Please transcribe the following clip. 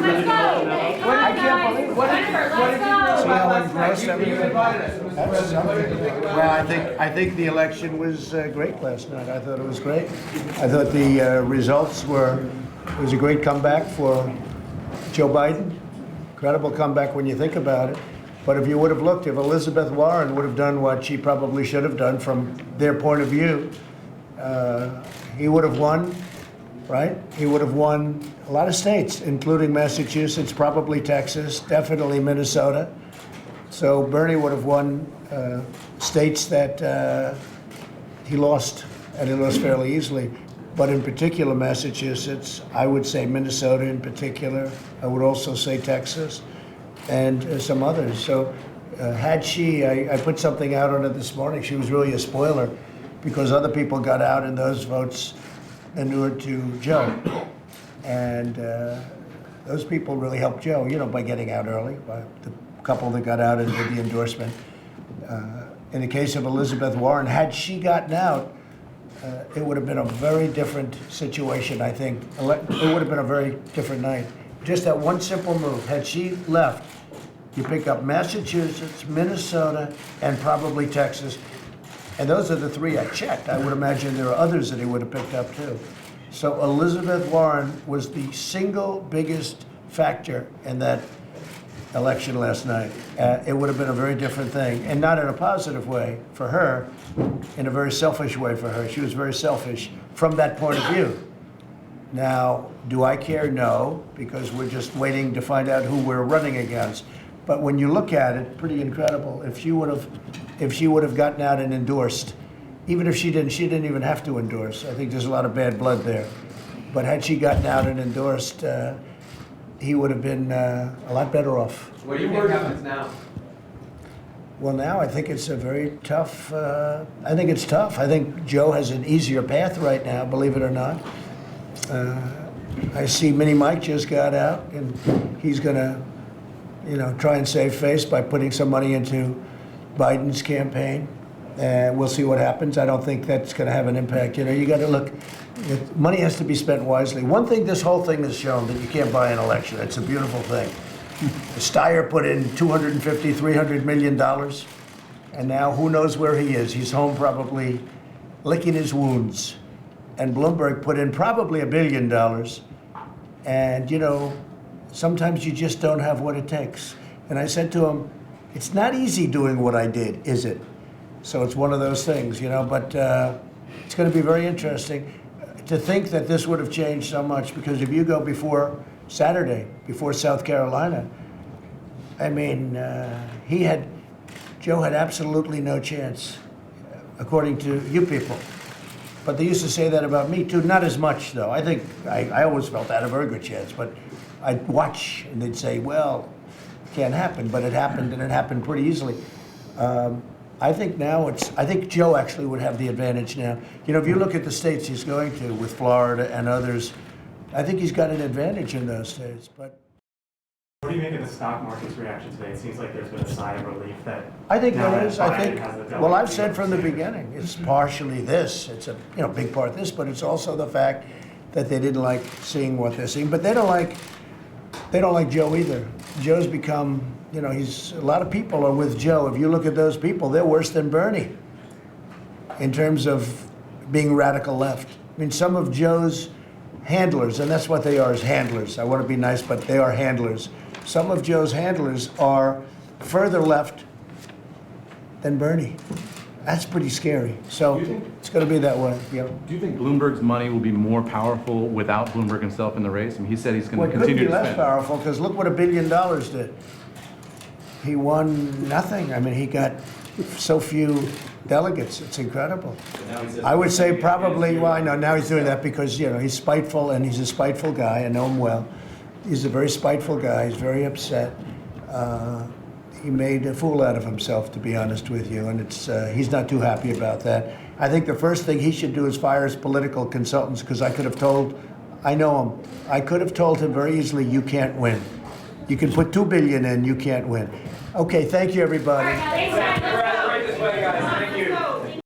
I can't believe it. What did you really See how last night? engrossed You everyone invited us. It was That's something. what Well, I think the election was great last night. I thought it was great. I thought the results it was a great comeback for Joe Biden. Incredible comeback when you think about it. But if you would have looked, if Elizabeth Warren would have done what she probably should have done from their point of view, he would have won, right? He would have won a lot of states, including Massachusetts, probably Texas, definitely Minnesota. So Bernie would have won states that he lost, and he lost fairly easily. But in particular, Massachusetts, I would say Minnesota in particular. I would also say Texas and some others. So had she, I put something out on it this morning, she was really a spoiler because other people got out and those votes inured to Joe. And those people really helped Joe, by getting out early, by the couple that got out and did the endorsement. In the case of Elizabeth Warren, had she gotten out, it would have been a very different situation, I think. It would have been a very different night. Just that one simple move. Had she left, you pick up Massachusetts, Minnesota, and probably Texas. And those are the three I checked. I would imagine there are others that he would have picked up too. So Elizabeth Warren was the single biggest factor in that election last night. It would have been a very different thing, and not in a positive way for her, in a very selfish way for her. She was very selfish from that point of view. Now, do I care? No, because we're just waiting to find out who we're running against. But when you look at it, pretty incredible. If she would have gotten out and endorsed, even if she didn't even have to endorse. I think there's a lot of bad blood there. But had she gotten out and endorsed, he would have been a lot better off. do you think happens now? Well, now I think it's a very tough. I think it's tough. I think Joe has an easier path right now, believe it or not. I see Mini Mike just got out, and he's going to, try and save face by putting some money into Biden's campaign. We'll see what happens. I don't think that's going to have an impact. You got to look. Money has to be spent wisely. One thing this whole thing has shown that you can't buy an election. It's a beautiful thing. Steyer put in $250, $300 million, and now who knows where he is. He's home probably licking his wounds. And Bloomberg put in probably $1 billion. And, sometimes you just don't have what it takes. And I said to him, it's not easy doing what I did, is it? So it's one of those things, but it's going to be very interesting to think that this would have changed so much, because if you go before Saturday, before South Carolina, I mean, Joe had absolutely no chance, according to you people. But they used to say that about me too, not as much though. I think I always felt I had a very good chance, but I'd watch and they'd say, well, it can't happen, but it happened, and it happened pretty easily. I think Joe actually would have the advantage now. If you look at the states he's going to, with Florida and others, I think he's got an advantage in those states. But what do you make of the stock market's reaction today? It seems like there's been a sigh of relief that I think now there that is. Biden has the Well, I've said from the beginning, it's partially this. It's a big part this, but it's also the fact that they didn't like seeing what they're seeing. But they don't like Joe either. Joe's become, a lot of people are with Joe. If you look at those people, they're worse than Bernie in terms of being radical left. I mean, some of Joe's handlers, and that's what they are, is handlers. I want to be nice, but they are handlers. Some of Joe's handlers are further left than Bernie. That's pretty scary. So it's going to be that way. Do you think Bloomberg's money will be more powerful without Bloomberg himself in the race? I mean, he said he's going to continue to spend. Well, it could be less powerful, because look what $1 billion did. He won nothing. I mean, he got so few delegates. It's incredible. I would say probably, well, I know now he's doing that because, he's spiteful, and he's a spiteful guy. I know him well. He's a very spiteful guy. He's very upset. He made a fool out of himself, to be honest with you, and he's not too happy about that. I think the first thing he should do is fire his political consultants, because I know him. I could have told him very easily, you can't win. You can put $2 billion in, you can't win. Okay, thank you, everybody.